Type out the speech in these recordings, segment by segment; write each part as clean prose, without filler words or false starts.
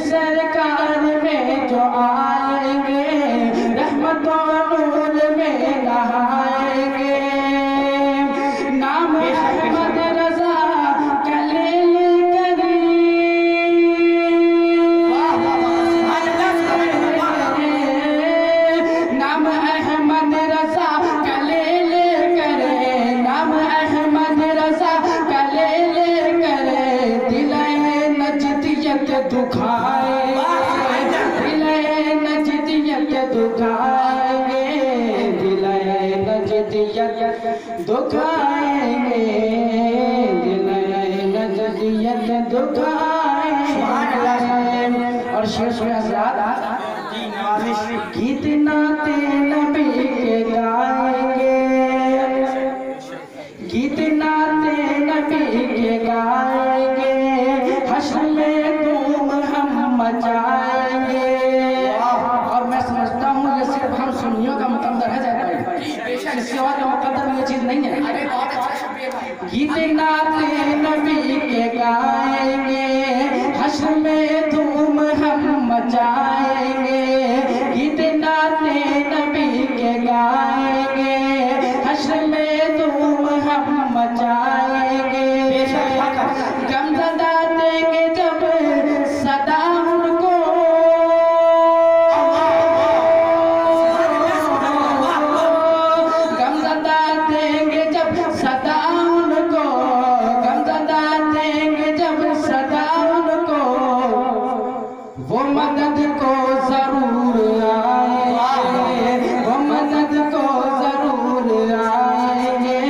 सरकार में जो आएंगे रहमतों नूर में नहाएंगे। नाम अहमद रजा कलील नाम अहमद रजा कलील करे, नाम अहमद रजा कलील करे। दिले नजदियत दुखाए, दिले नजदियत दुखाएंगे, दिले नजदियत दुखाएंगे, दिले नजदियत दुखाएंगे। और शेष में हज़रात गीत नाते नबी के गाएंगे, गीत नाते नबी के गाएंगे। हश्र में धूम हम मचाएंगे। और मैं समझता हूँ ये सिर्फ हम सुन्नियों का मुकद्दर है जाएगा, इसके बाद मुकद्दर ये चीज नहीं है। गीत नाते नबी के गाएंगे, हश्र में धूम हम मचाएंगे। गीत नाते नबी के गाएंगे, हश्र में धूम हम मचाएंगे। गमज़दा देंगे जब सदा उनको, गमज़दा देंगे जब सदा उनको, गमज़दा देंगे जब सदा उनको। वो मदद को जरूर आएंगे, वो मदद को जरूर आएंगे,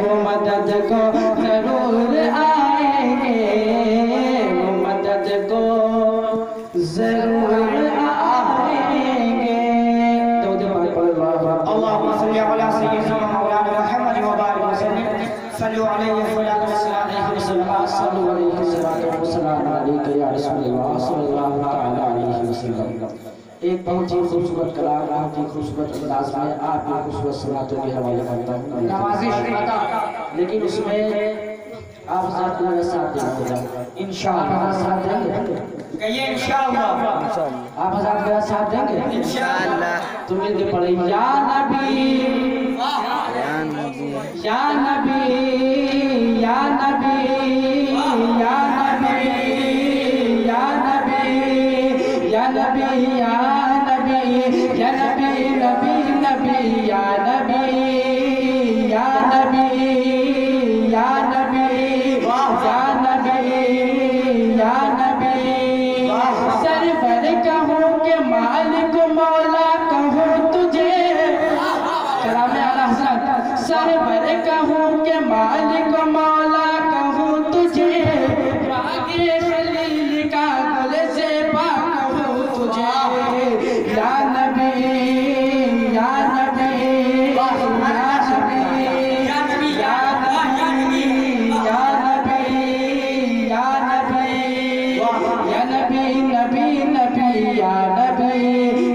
वो मदद को जरूर आएंगे, वो मदद को जरूर आएंगे। तो अल्लाहुम्मा सल्ली अला सय्यिदना मौलाना मुहम्मद व बारिक वसल्लम सल्लु अलैहि वसल्लम सल्लु अलैहि वसल्लम अलैका या रसूलल्लाह सल्लल्लाहु तआला अलैहि वसल्लम। एक बहुत ही खूबसूरत कलाम, बहुत ही खूबसूरत अंदाज में आपकी खूबसूरत सलातों के हवाले करता हूँ नवाज़िश, लेकिन उसमें आप साथ मेरा साथ देंगे इंशाअल्लाह, साथ देंगे, कहिए इंशाअल्लाह, आप साथ मेरा साथ देंगे इंशाअल्लाह। तो मिल के पढ़े या नबी या नबी या नबी या नबी या नबी या नबी या नबी या नबी नबी नबी या नबी या नबी या नबी या नबी या नबी। सरवर कहूँ के मालिक मौला कहूँ तुझे, कलाम आला हज़रत। सरवर कहूँ के मालिक मौला कहूँ तुझे, बागे खलील का गुल से पाक कहूँ तुझे। या नबी या नबी या नबी या नबी या नबी या नबी या नबी नबी नबी या नबी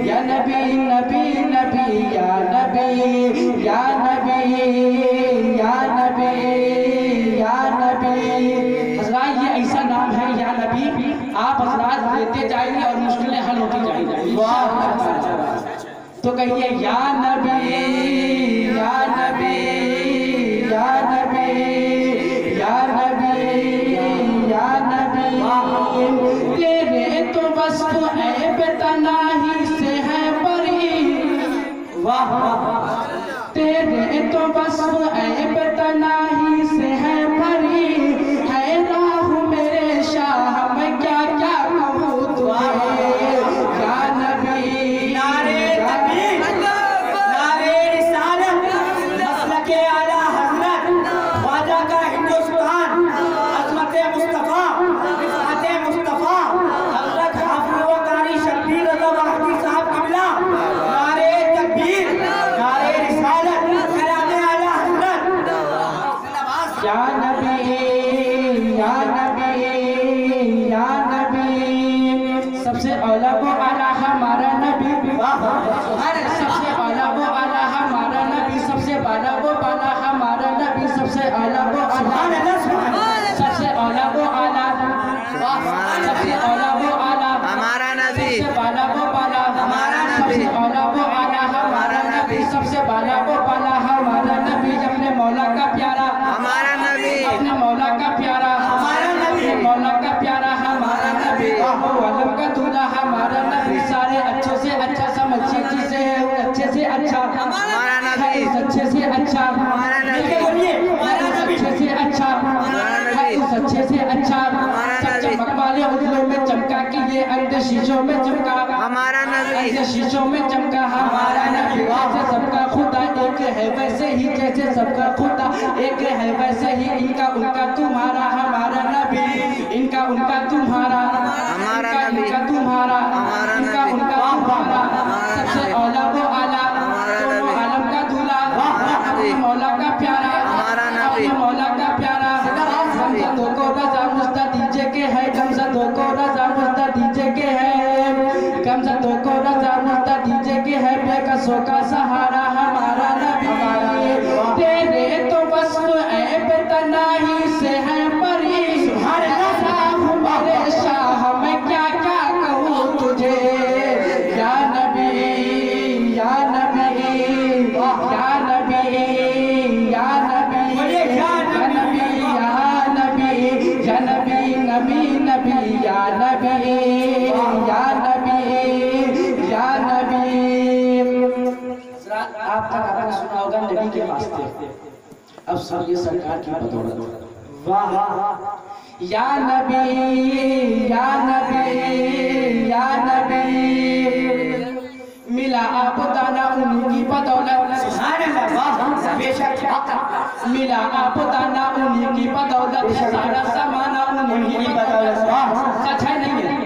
या नबी नबी नबी या नबी या नबी या नबी या नबी। हज़रात ये ऐसा नाम है या नबी, आप हज़रात लेते जाएंगे और मुश्किलें हल होती जाएंगी। तो कहिए या नबी या नबी या नबी या नबी या नबी। तेरे तो वस्फ़ ऐब तनाही से है बरी, वाह तेरे तो वस्फ़ ऐब तनाही से है बरी। है राह मेरे शाह मैं क्या क्या कहूँ तुझे। या नबी नारे तकबीर नारे रिसालत मसलके आला हज़रत ख्वाजा का हिंदुस्तान अज़मत मुस्तफ़ा रिफ़अत मुस्तफ़ा हज़रत हाफ़िज़ व कारी शब्बीर रज़ा वाहदी साहब क़िबला। नारे तकबीर नारे रिसालत कलाम आला हज़रत। या नबी या नबी या नबी। सबसे औला वो आला हमारा नबी, सबसे औला वो आला हमारा नबी, सबसे बाला वो बाला हमारा नबी, सबसे औला वो आला, सबसे औला वो आला, सबसे औला वो आला जैसे शीशों में चमका हमारा नबी, जैसे सबका खुदा एक है वैसे ही, जैसे सबका खुदा एक है वैसे ही, इनका उनका तुम्हारा हमारा नबी, इनका उनका तुम्हारा हमारा नबी, इनका तुम्हारा इनका उनका तुम्हारा, सबसे औला वो आला, दोनों आलम का दूल्हा, अपने मौला का प्यारा, अपने मौला का प्यारा। गमज़दों को रज़ा मुस्ता दीजे के है, गमज़दों को रज़ा मुस्ता दीजे के है, गमज़दों को रज़ा मुस्ता दीजे के है, बेकसों का सहारा हमारा नबी। तेरे तो वस्फ़ ऐब तनाही से है परी, मेरे शाह मैं क्या क्या कहूँ तुझे, या नबी या नबी या नबी या नबी या नबी या नबी नबी नबी या नबी या नबी या नबी। आप तक आपने सुना होगा नबी के वास्ते, अब सब ये सरकार की बदौलत। वाह या नबी या नबी या नबी, मिला आपको दाना उन्हीं की बदौलत, मिला आपको दाना उन्हीं की बदौलत, सारा सामाना उन्हीं की बदौलत। सच है नहीं है?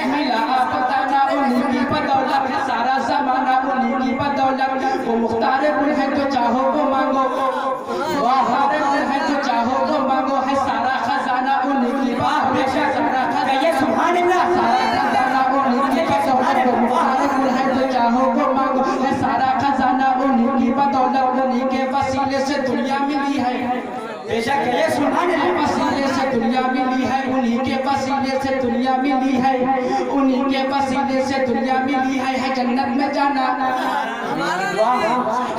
मिला आपको दाना उन्हीं की बदौलत, सारा सामाना उन्हीं की बदौलत। वो मुख्तार गुल है जो चाहो वो मांगो, मुख्तार गुल है जो चाहो वो मांगो, है सारा खजाना उन्हीं की बदौलत, सारा खजाना सुभान अल्लाह, सारा खजाना उन्हीं की बदौलत। वो मुख्तार गुल है जो चाहो वो मांगो, है सारा खजाना उन्हीं की बदौलत। उन्हीं के वसीले से दुनिया मिली है, बेशक ये सुभान अल्लाह, वसीले से दुनिया मिली है, उन्हीं के वसीले से दुनिया मिली है, उन्हीं के वसीले से दुनिया मिली है जन्नत में जाना,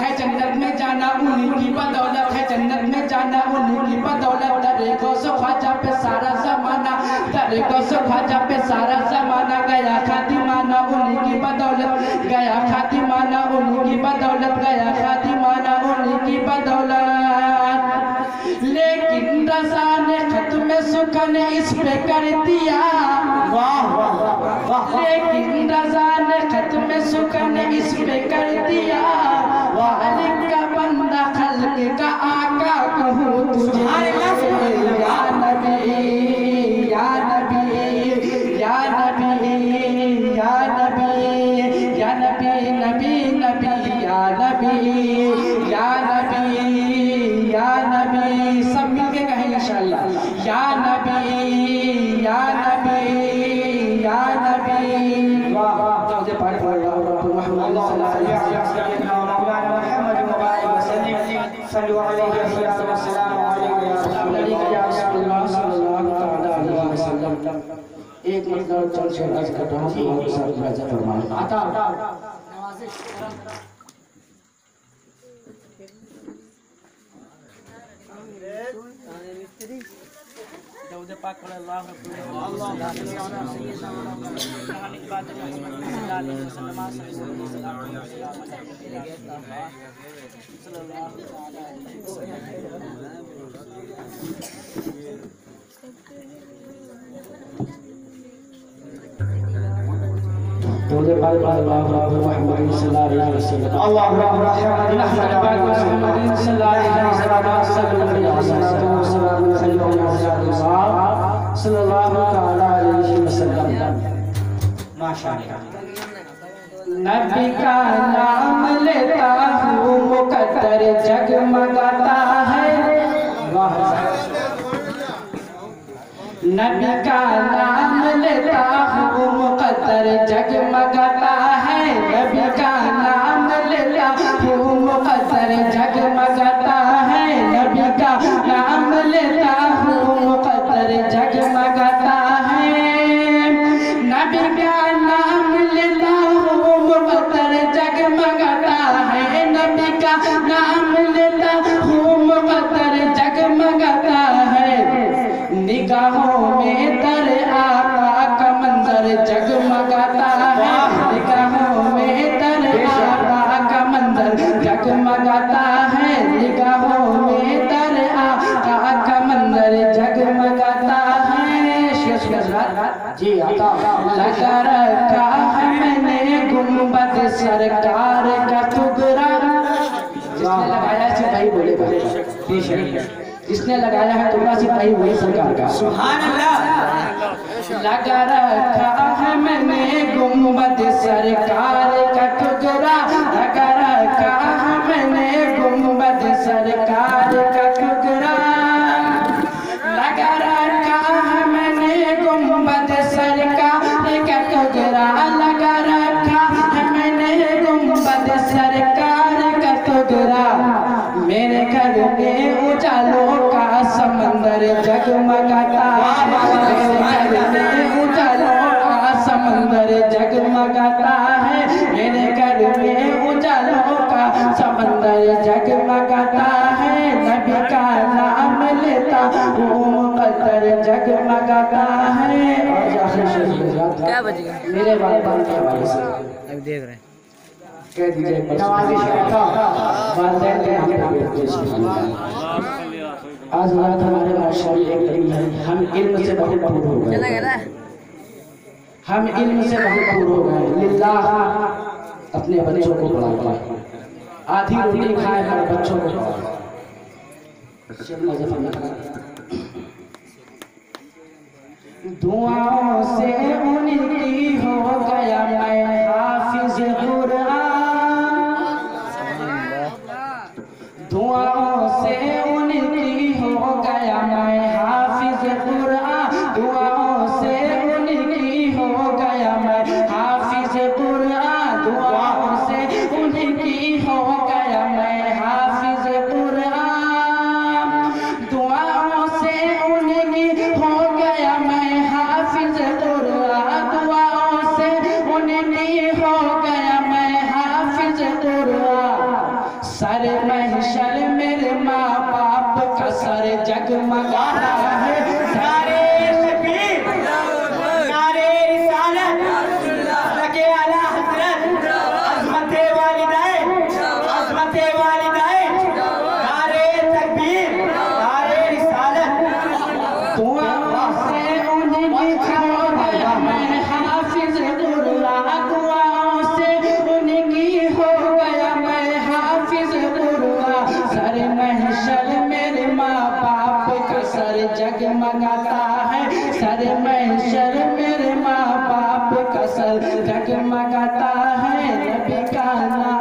है जन्नत में जाना उन्हीं की बदौलत, है जन्नत में जाना उन्हीं की बदौलत। दरे गौस ख्वाजा पे सारा ज़माना, दरे गौस ख्वाजा पे सारा ज़माना, गया खातिमाना उन्हीं की बदौलत, गया खातिमाना उन्हीं की बदौलत, गया खातिमाना उन्हीं की बदौलत। लेकिन रज़ा ने खत्म सुखन इस पे कर दिया, लेकिन रज़ा ने खत्म सुखन इस पे कर दिया, वालिक का बंदा खल्क का आका कहूँ तुझे, या नबी या नबी या नबी या नबी या नबी नबी नबी या नबी या नबी या नबी। सब मिलके कहें इंशाअल्लाह, या नबी या नबी या नबी। वाह मुझे पाठ पढ़ रहा हूँ मोहम्मद एक मतलब चल से राज करता हूँ तो सब राजा फरमान आता दाऊद पाक अल्लाह नबी का नाम लेता हूँ मुकद्दर जगमगाता है, नबी का नाम लेता हूँ मुकद्दर जगमगाता है, नबी का नाम लेता हूँ मुकद्दर जगमगाता है, नबी का नाम लेता हूँ मुकद्दर जगमगाता है, नबी का नाम लेता हूँ मुकद्दर जगमगाता है, नबी का नाम लेता हूँ मुकद्दर जगमगाता है। निगाहों में दर आका का मंजर जगमगाता है, निगाहों में दर आका का मंजर जगमगाता है, निगाहों में दर आका का मंजर जगमगाता इसने लगाया है टुकड़ा सिपाही वही सरकार का। सुभान अल्लाह। लगा रखा है मैंने गुम्बद सरकार का टुकड़ा, लगा रखा है मैंने गुम्बद सरकार का टुकड़ा, लगा रखा है मैंने गुम्बद सरकार का टुकड़ा, लगा रखा है मैंने गुम्बद सरकार का टुकड़ा। मेरे घर में उजालों का समंदर जगमगाता है, मेरे घर में उजालों का समंदर जगमगाता है, मेरे घर में उजालों का समंदर जगमगाता है। नबी का नाम लेता वो मुकद्दर जगमगाता है। क्या बच गया मेरे वालिदैन के हवाले से अभी देख रहे हैं। कह दीजिए नवाज़िश करता वालिदैन के नाम पे आज रात हमारे माशरे एक दिन है, हम इल्म से बहुत दूर हो गए, हम इल्म से बहुत दूर हो गए। लिल्लाह अपने बच्चों को पढ़ाते, आधी रोटी खाए हमारे बच्चों को पढ़ाते। दुआओं से उनकी हो गया मैं हाफिज कुरान, दुआओं से उनकी हो गया मैं हाफिज कुरान, दुआओं से उनकी हो गया मैं हाफिज कुरान, दुआओं से उनकी हो गया मैं हाफिज कुरान, दुआओं से उनकी हो गया मैं हाफिज कुरान, दुआओं से उनकी हो गया मैं हाफिज कुरान। सर महशर मेरे माँ बाप का सर जगमगा रहा है, नारे तकबीर, नारे रिसालत, लगे आला हज़रत, अज़मत वालिदैन, अज़मत वालिदैन, नारे तकबीर, नारे रिसालत। दुआओं से उनकी हो गया मैं हाफिज कुरान, दुआओं से उनकी हो गया मैं हाफिज कुरान। सर महशर मेरे माँ बाप का सर जगमगाता है, सर महशर मेरे माँ बाप का सर जगमगाता है। नबी का नाम